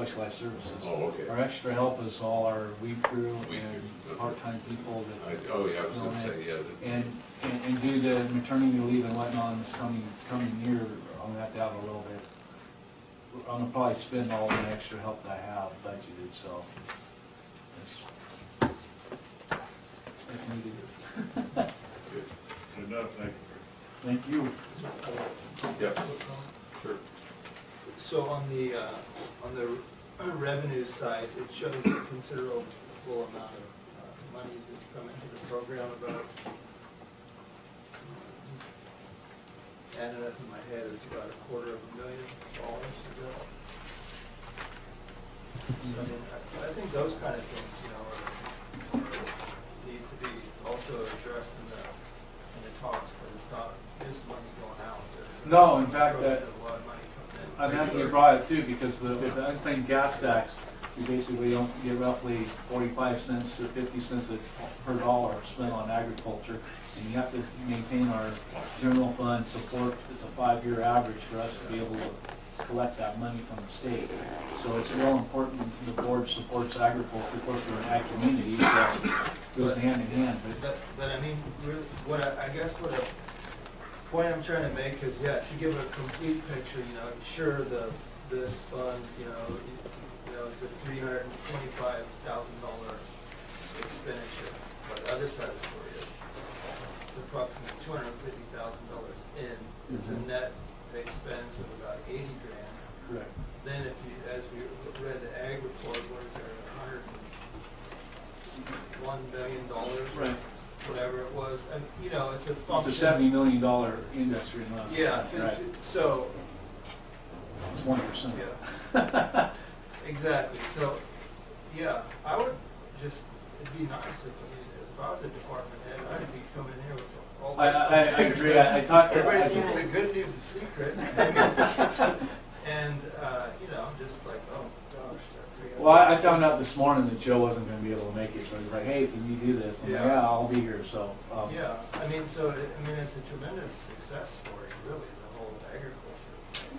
specialized services. Oh, okay. Our extra help is all our weed crew and part-time people that. Oh, yeah, I was gonna say, yeah. And due to maternity leave and whatnot in this coming year, I'm gonna have to have a little bit. I'm gonna probably spend all the extra help that I have budgeted, so. It's needed. Good. Good enough, Thank you. Yep, sure. So on the revenue side, it shows a considerable amount of monies that come into the program, about, just adding it up in my head, it's about $250,000, is that? So, I mean, I think those kind of things, you know, need to be also addressed in the talks, but it's not this money going out. No, in fact, There's a lot of money coming in. I'm happy you brought it too, because with the unclaimed gas tax, we basically don't get roughly 45 cents to 50 cents per dollar spent on agriculture. And you have to maintain our general fund support. It's a 5-year average for us to be able to collect that money from the state. So it's real important the board supports agriculture. Of course, we're an ag community, so it goes hand in hand. But I mean, really, what I guess what a point I'm trying to make is, yeah, to give a complete picture, you know, sure, this fund, you know, it's a $325,000 expenditure, but the other side of the story is it's approximately $250,000 in. It's a net expense of about $80,000. Correct. Then if you, as we read the ag report, what is there, $101 billion? Right. Whatever it was, and you know, it's a It's function. a $70 million industry in Lassen. Yeah, Right. so, It's 1%. yeah, exactly, so, yeah, I would just, it'd be nice if I was a department head, I'd be coming here with all I this. agree. I talked to. Everybody's keeping the good news a secret. And, you know, just like, oh, gosh. Well, I found out this morning that Joe wasn't gonna be able to make it, so he's like, hey, can you do this? I'm like, Yeah. yeah, I'll be here, so. Yeah, I mean, so, it's a tremendous success story, really, the whole agriculture thing.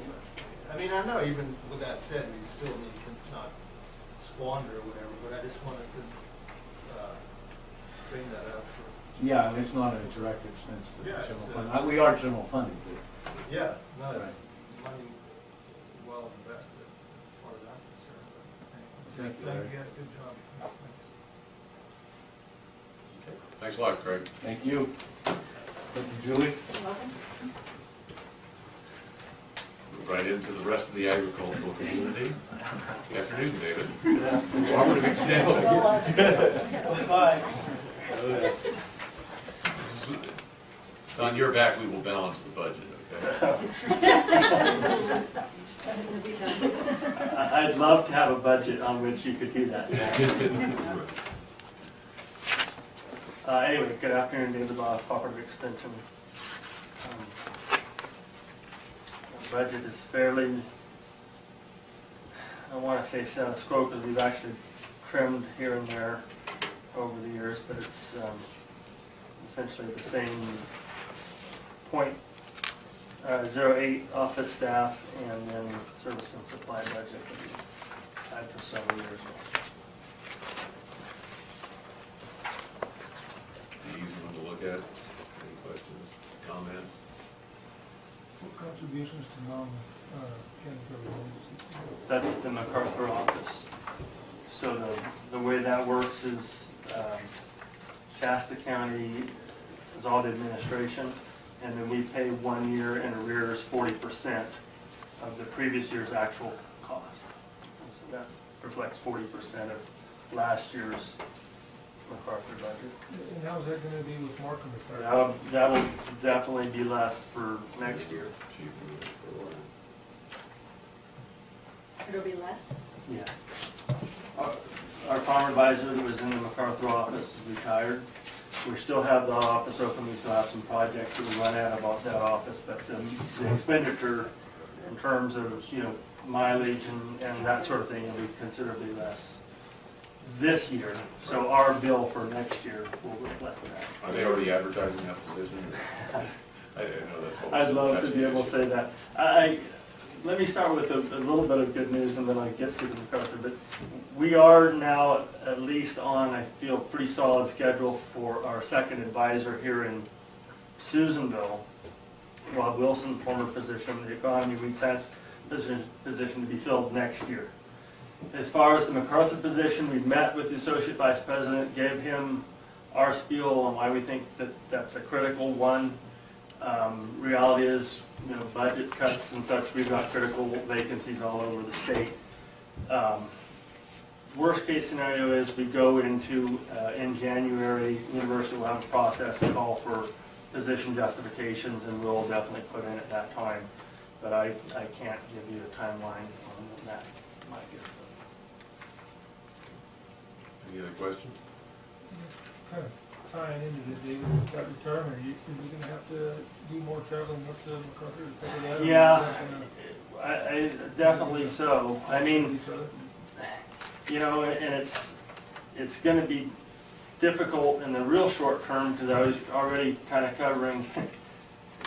I mean, I know even with that said, we still need to not squander or whatever, but I just wanted to bring that up for. Yeah, and it's not a direct expense to the Yeah, general it's fund. a- We are general funded, but. Yeah, no, it's Right. money well invested as far as I'm concerned, but Thank you, Larry. yeah, good job. Thanks. Thanks a lot, Craig. Thank you. Thank you, Julie. Move right into the rest of the agricultural community. Good afternoon, David. Cooperative Extension. Bye. On your back, we will balance the budget, okay? I'd love to have a budget on which you could do that. Anyway, good afternoon, David Law, Cooperative Extension. The budget is fairly, I want to say status quo because we've actually trimmed here and there over the years, but it's essentially the same .08 office staff and then service and supply budget that we've had for several years now. Easy one to look at. Any questions, comments? What contributions to non-county governments? That's the MacArthur office. So the way that works is Shasta County is all the administration, and then we pay 1 year in arrears 40% of the previous year's actual cost. And so that reflects 40% of last year's MacArthur budget. And how's that gonna be with Markham retired? That'll definitely be less for next year. It'll be less? Yeah. Our farm advisor that was in the MacArthur office is retired. We still have the office open, we still have some projects that we run out about that office, but the expenditure in terms of, you know, mileage and that sort of thing will be considerably less this year. So our bill for next year will reflect that. Are they already advertising that position? I know that's what. I'd love to be able to say that. let me start with a little bit of good news and then I get to the MacArthur. But we are now at least on, I feel, pretty solid schedule for our second advisor here in Susanville. Rob Wilson, former position, the economy we'd sense position to be filled next year. As far as the MacArthur position, we've met with the associate vice president, gave him our spiel on why we think that that's a critical one. Reality is, you know, budget cuts and such, we've got critical vacancies all over the state. Worst case scenario is we go into, in January, university will have a process to call for position justifications, and we'll definitely put in at that time. But I can't give you a timeline on when that might get. Any other questions? Kind of tying into the David, with that retirement, are you gonna have to do more traveling with the MacArthur to cover that? Or Yeah, is that gonna I definitely so. I mean, be each other? you know, and it's going to be difficult in the real short term because I was already kind of covering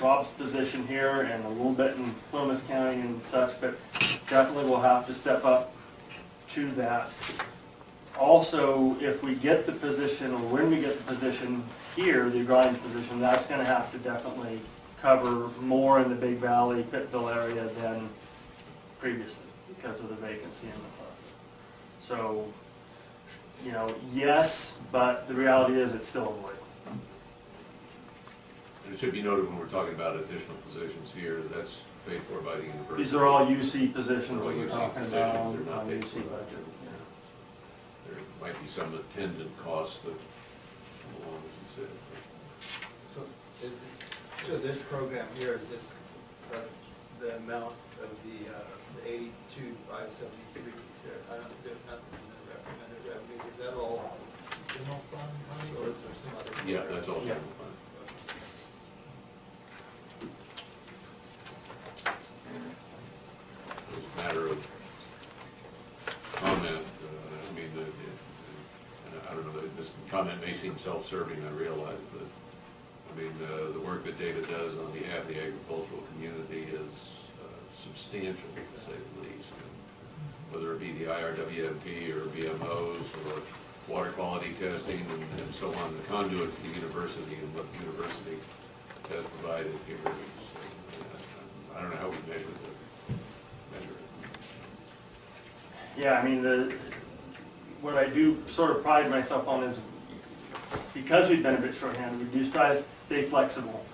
Rob's position here and a little bit in Plymouth County and such, but definitely we'll have to step up to that. Also, if we get the position, or when we get the position here, the grind position, that's going to have to definitely cover more in the Big Valley, Pittsville area than previously because of the vacancy in the club. So, you know, yes, but the reality is it's still a void. And it should be noted when we're talking about additional positions here, that's paid for by the university. These are all UC positions They're all that we're UC talking positions, about they're not on paid UC for by budget. There might be some attendant costs that come along, as you said. So this program here, is this the amount of the 82,573? There's nothing in the recommended revenues. Is that all general fund money, or is there some other? Yeah, that's all Yeah. general fund. It's a matter of comment. I mean, and I don't know, this comment may seem self-serving, I realize, but I mean, the work that David does on behalf of the agricultural community is substantial, to say the least. And whether it be the IRWMP or BMOs or water quality testing and so on, the conduit to the university and what the university has provided here is, I don't know how we measure it. Yeah, I mean, what I do sort of pride myself on is because we've been a bit shorthanded, we do try to stay flexible,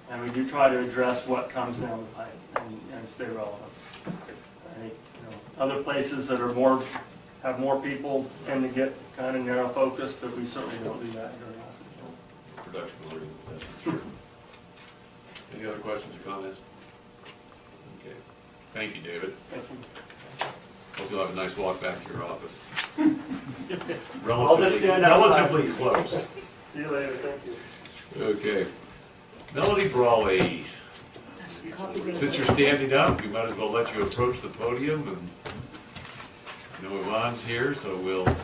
and we do try to address what comes down the pipe and stay relevant. I think, you know, other places that are have more people tend to get kind of narrow focused, but we certainly don't do that here in Lassen. Production learning, that's for sure. Any other questions or comments? Okay. Thank you, David. Thank you. Hope you'll have a nice walk back to your office. I'll just stand outside. Relatively close. See you later, thank you. Okay. Melody Brawley, since you're standing up, we might as well let you approach the podium, and you know Yvonne's here, so we'll get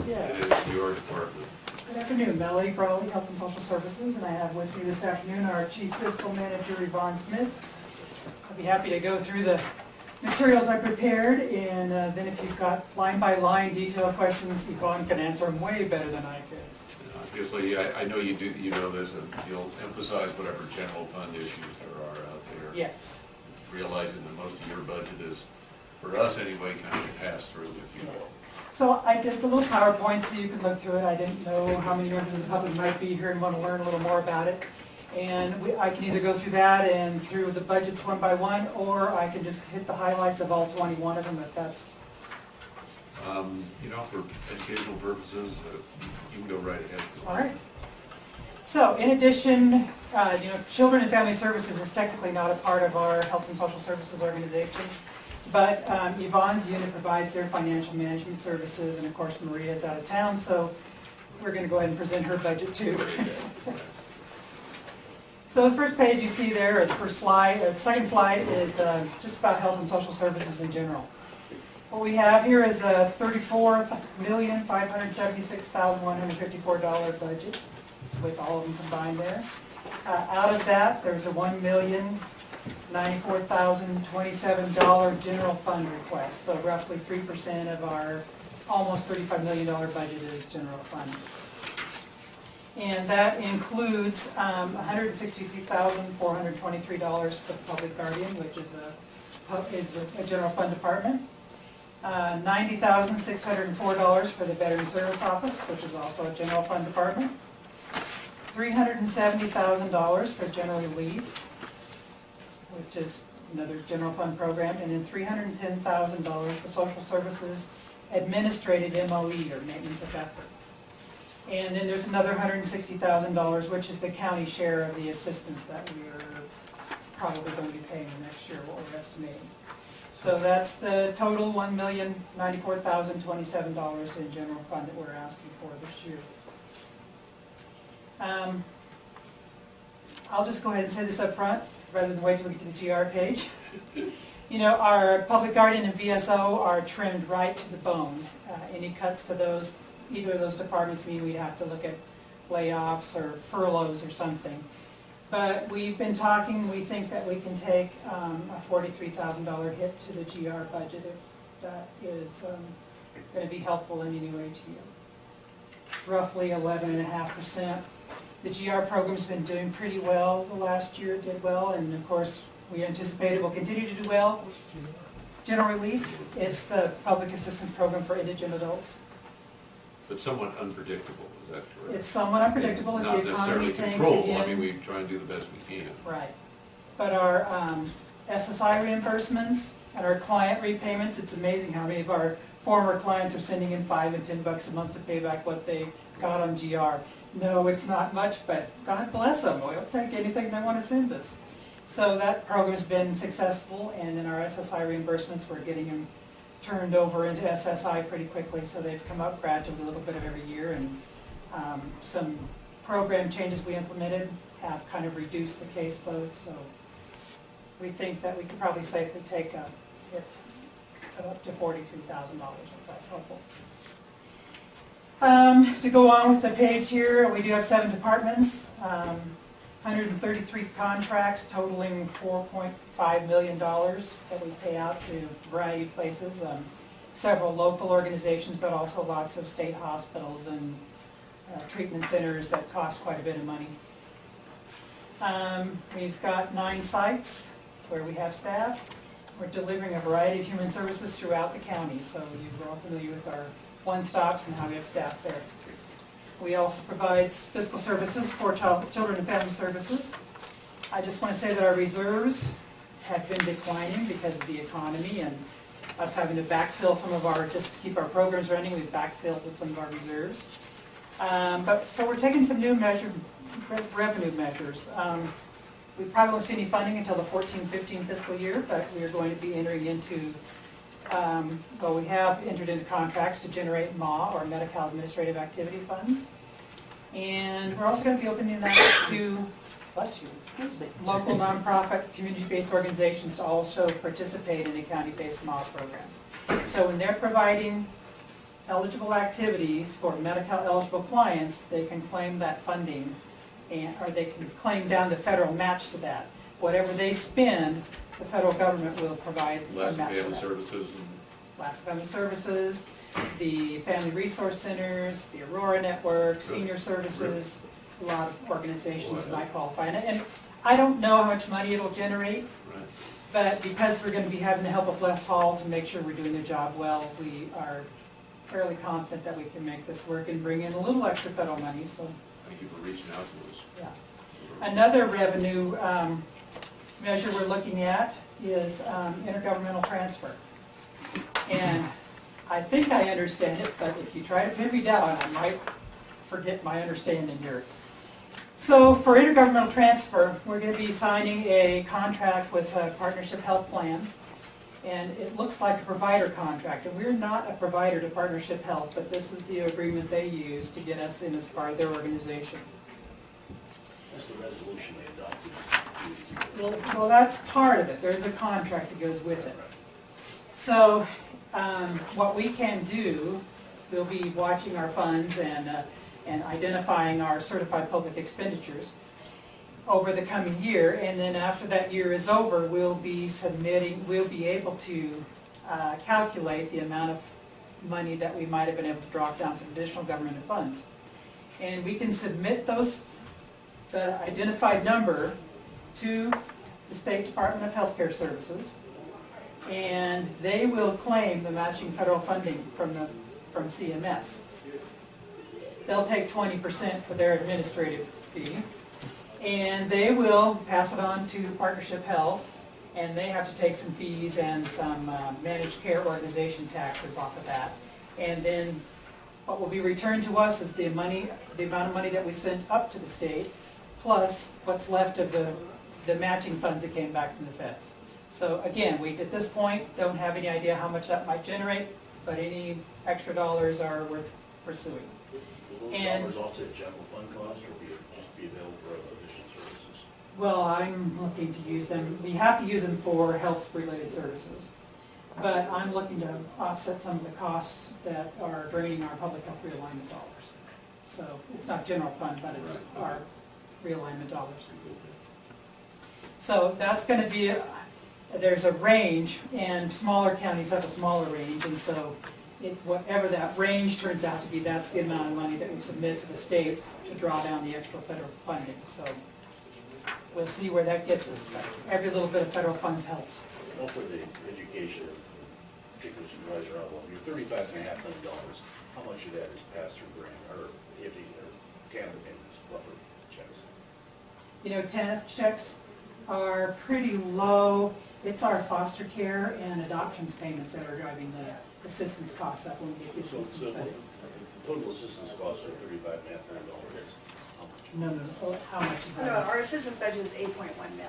Yes. into your department. Good afternoon, Melody Brawley, Health and Social Services, and I have with me this afternoon our Chief Fiscal Manager, Yvonne Smith. I'll be happy to go through the materials I prepared, and then if you've got line-by-line detailed questions, Yvonne can answer them way better than I could. Obviously, I know you do, you know this, and you'll emphasize whatever general fund issues there are out there. Yes. Realizing that most of your budget is, for us anyway, kind of a pass-through, if you will. So I did the little PowerPoint so you can look through it. I didn't know how many members of the public might be here and want to learn a little more about it. And I can either go through that and through the budgets one by one, or I can just hit the highlights of all 21 of them, if that's... You know, for educational purposes, you can go right ahead. All right. So in addition, Children and Family Services is technically not a part of our Health and Social Services organization, but Yvonne's unit provides their financial management services, and of course Maria's out of town, so we're going to go ahead and present her budget too. So the first page you see there, or the first slide, or the second slide is just about Health and Social Services in general. What we have here is a $34,576,154 budget, with all of them combined there. Out of that, there's a $1,000,000 $94,027 general fund request, so roughly 3% of our almost $35 million budget is general fund. And that includes $163,423 for the public guardian, which is a general fund department. $90,604 for the veteran service office, which is also a general fund department. $370,000 for general relief, which is another general fund program, and then $310,000 for social services administrative MOE, or maintenance of effort. And then there's another $160,000, which is the county share of the assistance that we are probably going to be paying next year, what we're estimating. So that's the total $1,094,027 in general fund that we're asking for this year. I'll just go ahead and say this up front, rather than wait till we get to the GR page. You know, our public guardian and VSO are trimmed right to the bone. Any cuts to those, either of those departments mean we'd have to look at layoffs or furloughs or something. But we've been talking, we think that we can take a $43,000 hit to the GR budget if that is going to be helpful in any way to you. Roughly 11.5%. The GR program's been doing pretty well the last year, it did well, and of course we anticipate it will continue to do well. General relief, it's the public assistance program for indigent adults. But somewhat unpredictable, is that correct? It's somewhat unpredictable if Not the economy necessarily tanks controlled, again. I mean, we try and do the best we can. Right. But our SSI reimbursements and our client repayments, it's amazing how many of our former clients are sending in $5 and $10 a month to pay back what they got on GR. No, it's not much, but God bless them, we'll take anything they want to send us. So that program's been successful, and in our SSI reimbursements, we're getting them turned over into SSI pretty quickly, so they've come up gradually a little bit of every year, and some program changes we implemented have kind of reduced the caseload, so we think that we could probably safely take a hit of up to $43,000 if that's helpful. To go on with the page here, we do have 7 departments, 133 contracts totaling $4.5 million that we pay out to a variety of places, several local organizations, but also lots of state hospitals and treatment centers that cost quite a bit of money. We've got 9 sites where we have staff. We're delivering a variety of human services throughout the county, so you're all familiar with our one-stops and how we have staff there. We also provide fiscal services for children and family services. I just want to say that our reserves have been declining because of the economy and us having to backfill some of our, just to keep our programs running, we've backfilled with some of our reserves. So we're taking some new revenue measures. We probably won't see any funding until the 14-15 fiscal year, but we are going to be entering into we have entered into contracts to generate MA, or Medical Administrative Activity Funds. And we're also going to be opening that to, bless you, local nonprofit, community-based organizations to also participate in a county-based MA program. So when they're providing eligible activities for medical eligible clients, they can claim that funding, or they can claim down the federal match to that. Whatever they spend, the federal government will provide a Lassen match for Family that. Services and Lassen Family Services, the Family Resource Centers, the Aurora Network, Senior Services, a lot of organizations might qualify. And I don't know how much money it'll generate, right. but because we're going to be having the help of Les Hall to make sure we're doing the job well, we are fairly confident that we can make this work and bring in a little extra federal money. So, Thank you for reaching out to us. yeah. Another revenue measure we're looking at is intergovernmental transfer. And I think I understand it, but if you try to pin me down, I might forget my understanding here. So for intergovernmental transfer, we're going to be signing a contract with a Partnership Health Plan. And it looks like a provider contract. And we're not a provider to Partnership Health, but this is the agreement they use to get us in as part of their organization. That's the resolution they adopted 2 years ago. Well, that's part of it. There's a contract that goes with it. So what we can do, we'll be watching our funds and identifying our certified public expenditures. over the coming year, and then after that year is over, we'll be able to calculate the amount of money that we might have been able to drop down some additional government funds. And we can submit the identified number to the State Department of Healthcare Services, and they will claim the matching federal funding from CMS. They'll take 20% for their administrative fee, and they will pass it on to Partnership Health, and they have to take some fees and some managed care organization taxes off of that. And then what will be returned to us is the amount of money that we sent up to the state, plus what's left of the matching funds that came back from the feds. So again, we, at this point, don't have any idea how much that might generate, but any extra dollars are worth pursuing. Will those And- dollars offset general fund cost or be available for additional services? Well, I'm looking to use them, we have to use them for health-related services. But I'm looking to offset some of the costs that are draining our public health realignment dollars. So it's not general fund, but it's our realignment dollars. So that's gonna be, there's a range, and smaller counties have a smaller range, and so whatever that range turns out to be, that's the amount of money that we submit to the state to draw down the extra federal funding. So we'll see where that gets us, but every little bit of federal funds helps. Well, for the education of particular supervisor level, your $35.5 million, how much of that is pass-through grant or Canada payments, buffer checks? You know, TANF checks are pretty low. It's our foster care and adoptions payments that are driving the assistance costs up when we get the So assistance budget. total assistance costs are $35.5 million. How much? No, oh, how much? is No, that? our assistance budget is 8.1 million.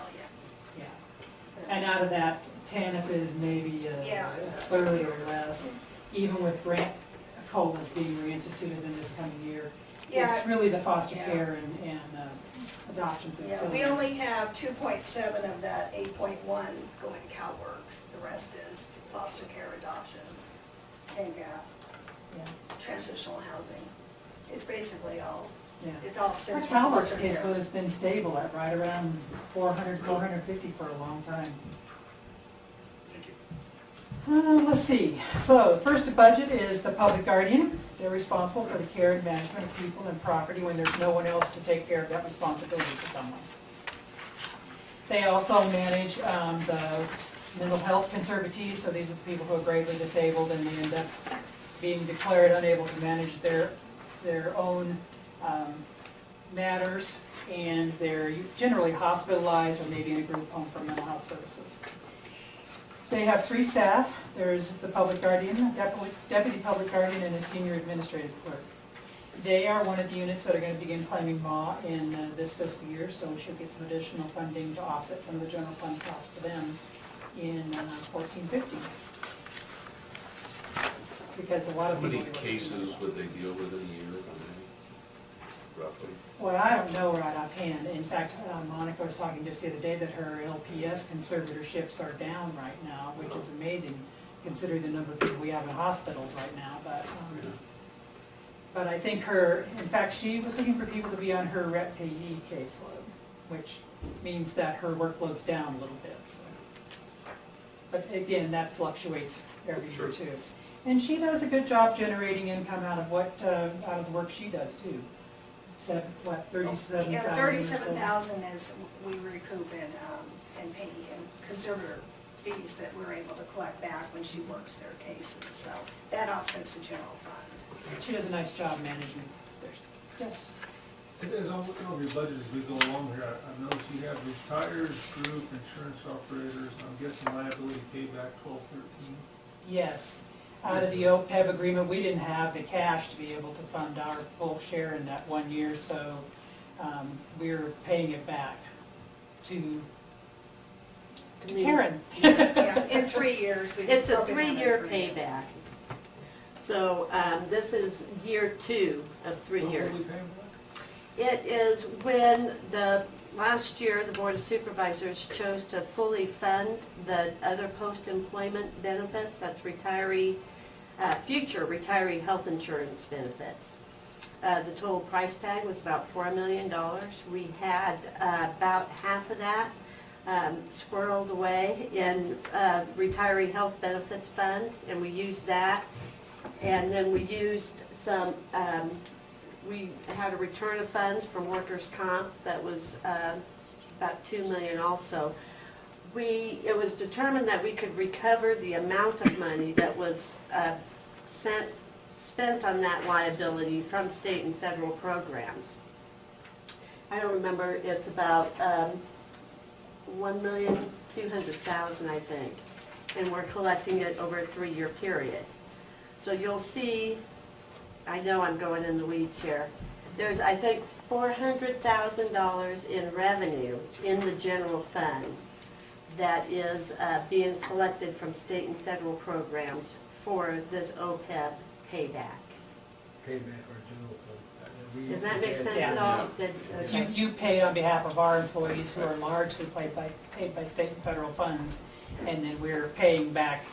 Yeah. And out of that, TANF is maybe Yeah. a third or less, even with grant COLAs being reinstituted in this coming year. Yeah. It's really the foster Yeah. care and adoptions that's Yeah, killing we us. only have 2.7 of that 8.1 going to CalWorks. The rest is foster care, adoptions, and GAP, Yeah, transitional housing. It's basically all, yeah. it's all Our stems from CalWorks foster care. caseload has been stable at right around 400, 450 for a long time. Thank you. Let's see, so the first budget is the public guardian. They're responsible for the care and management of people and property when there's no one else to take care of that responsibility for someone. They also manage the mental health conservatees, so these are the people who are gravely disabled and they end up being declared unable to manage their own matters, and they're generally hospitalized or maybe in a group home for mental health services. They have 3 staff. There's the public guardian, deputy public guardian, and a senior administrative clerk. They are one of the units that are going to begin claiming MA in this fiscal year, so we should get some additional funding to offset some of the general fund costs for them in 14-15. Because a lot How of people. many cases would they deal with in a year, roughly? Well, I don't know right offhand. In fact, Monica was talking just the other day that her LPS conservatorships are down right now, which is amazing considering the number of people we have in hospitals right now. But I think in fact, she was looking for people to be on her rep payee caseload, which means that her workload's down a little bit, so. But again, that fluctuates every year Sure. too. And she does a good job generating income out of the work she does too. 37,000 Yeah, or so? 37,000 is, we recoup in pay and conservator fees that we're able to collect back when she works their cases, so that offsets the general fund. She does a nice job managing. Yes. As I'm looking over your budget as we go along here, I've noticed you have retired group insurance operators, I'm guessing liability payback 1213. Yes. Out of the OPEB agreement, we didn't have the cash to be able to fund our full share in that 1 year, so we're paying it back to Karen. Yeah, in 3 years. we It's a broke it down in 3-year 3 years. payback. So this is year 2 of 3 What years. are we paying for It is when last year, the Board of Supervisors chose to fully fund the other post-employment benefits, that's future retiree health insurance benefits. the total price tag was about $4 million. We had about half of that squirreled away in retiree health benefits fund, and we used that. And then we used some, we had a return of funds from workers' comp that was about $2 million also. It was determined that we could recover the amount of money that was spent on that liability from state and federal programs. I don't remember, it's about $1,200,000, I think, and we're collecting it over a 3-year period. So you'll see, I know I'm going in the weeds here, there's, I think, $400,000 in revenue in the general fund that is being collected from state and federal programs for this OPEB payback. Payback or general fund. Does that make sense Yeah. at all? Okay. You pay on behalf of our employees who are largely paid by state and federal funds, and then we're paying back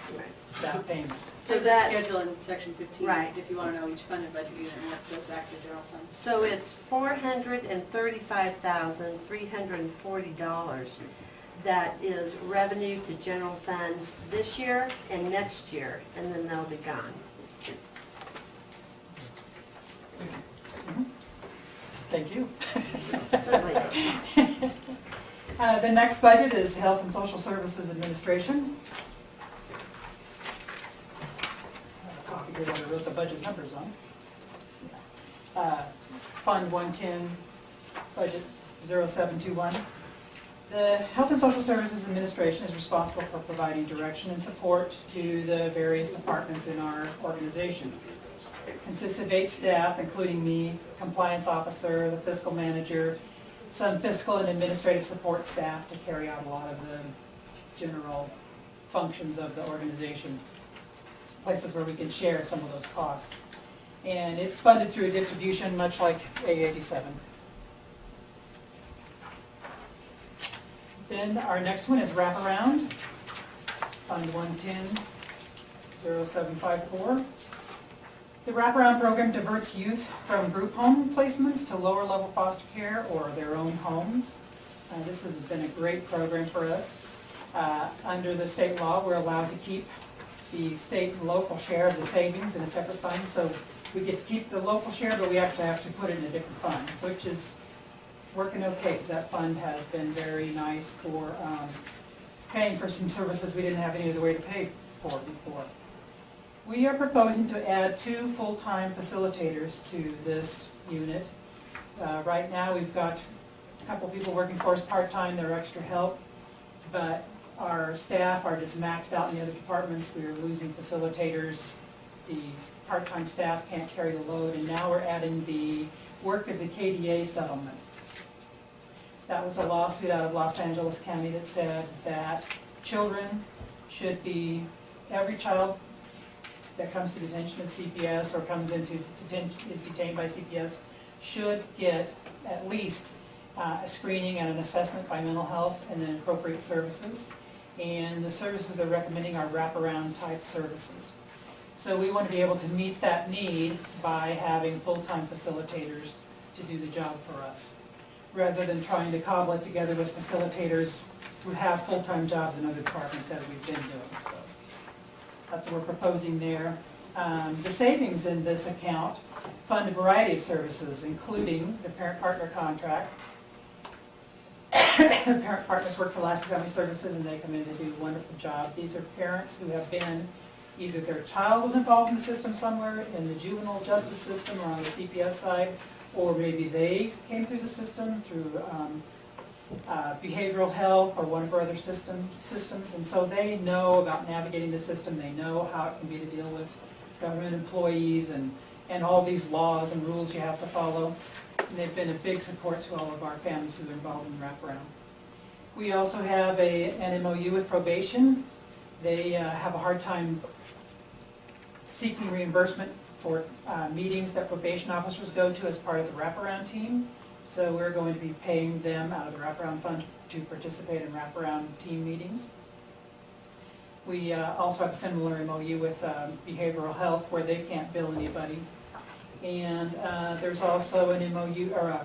that payment. So There's a that, schedule in section 15, Right. if you want to know each funded budget unit and what goes back to general fund. so it's $435,340 that is revenue to general fund this year and next year, and then they'll be gone. Thank you. Certainly. The next budget is Health and Social Services Administration. I have a copy here that I wrote the budget numbers on. Fund 110, budget 0721. The Health and Social Services Administration is responsible for providing direction and support to the various departments in our organization. It consists of 8 staff, including me, compliance officer, the fiscal manager, some fiscal and administrative support staff to carry out a lot of the general functions of the organization, places where we can share some of those costs. And it's funded through a distribution, much like A87. Then our next one is wraparound, Fund 110, 0754. The wraparound program diverts youth from group home placements to lower level foster care or their own homes. This has been a great program for us. Under the state law, we're allowed to keep the state and local share of the savings in a separate fund. So we get to keep the local share, but we actually have to put it in a different fund, which is working okay, because that fund has been very nice for paying for some services we didn't have any other way to pay for before. We are proposing to add 2 full-time facilitators to this unit. Right now, we've got a couple people working for us part-time, they're extra help, but our staff are just maxed out in the other departments. We are losing facilitators. The part-time staff can't carry the load, and now we're adding the work of the KDA settlement. That was a lawsuit out of Los Angeles County that said that children should be, every child that comes to detention of CPS or comes into is detained by CPS should get at least a screening and an assessment by mental health and then appropriate services. And the services they're recommending are wraparound type services. So we want to be able to meet that need by having full-time facilitators to do the job for us, rather than trying to cobble it together with facilitators who have full-time jobs in other departments as we've been doing. So that's what we're proposing there. The savings in this account fund a variety of services, including the parent-partner contract. The parent partners work for Lassen Family Services, and they come in to do a wonderful job. These are parents who have been, either their child was involved in the system somewhere, in the juvenile justice system or on the CPS side, or maybe they came through the system through behavioral health or one of our other systems, and so they know about navigating the system. They know how it can be to deal with government employees and all these laws and rules you have to follow. And they've been a big support to all of our families who are involved in wraparound. We also have an MOU with probation. They have a hard time seeking reimbursement for meetings that probation officers go to as part of the wraparound team. So we're going to be paying them out of the wraparound fund to participate in wraparound team meetings. We also have a similar MOU with behavioral health where they can't bill anybody. And there's also an MOU, or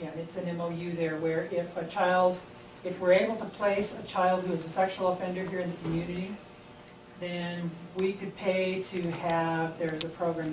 it's an MOU there where if we're able to place a child who is a sexual offender here in the community, then we could pay to have, there's a program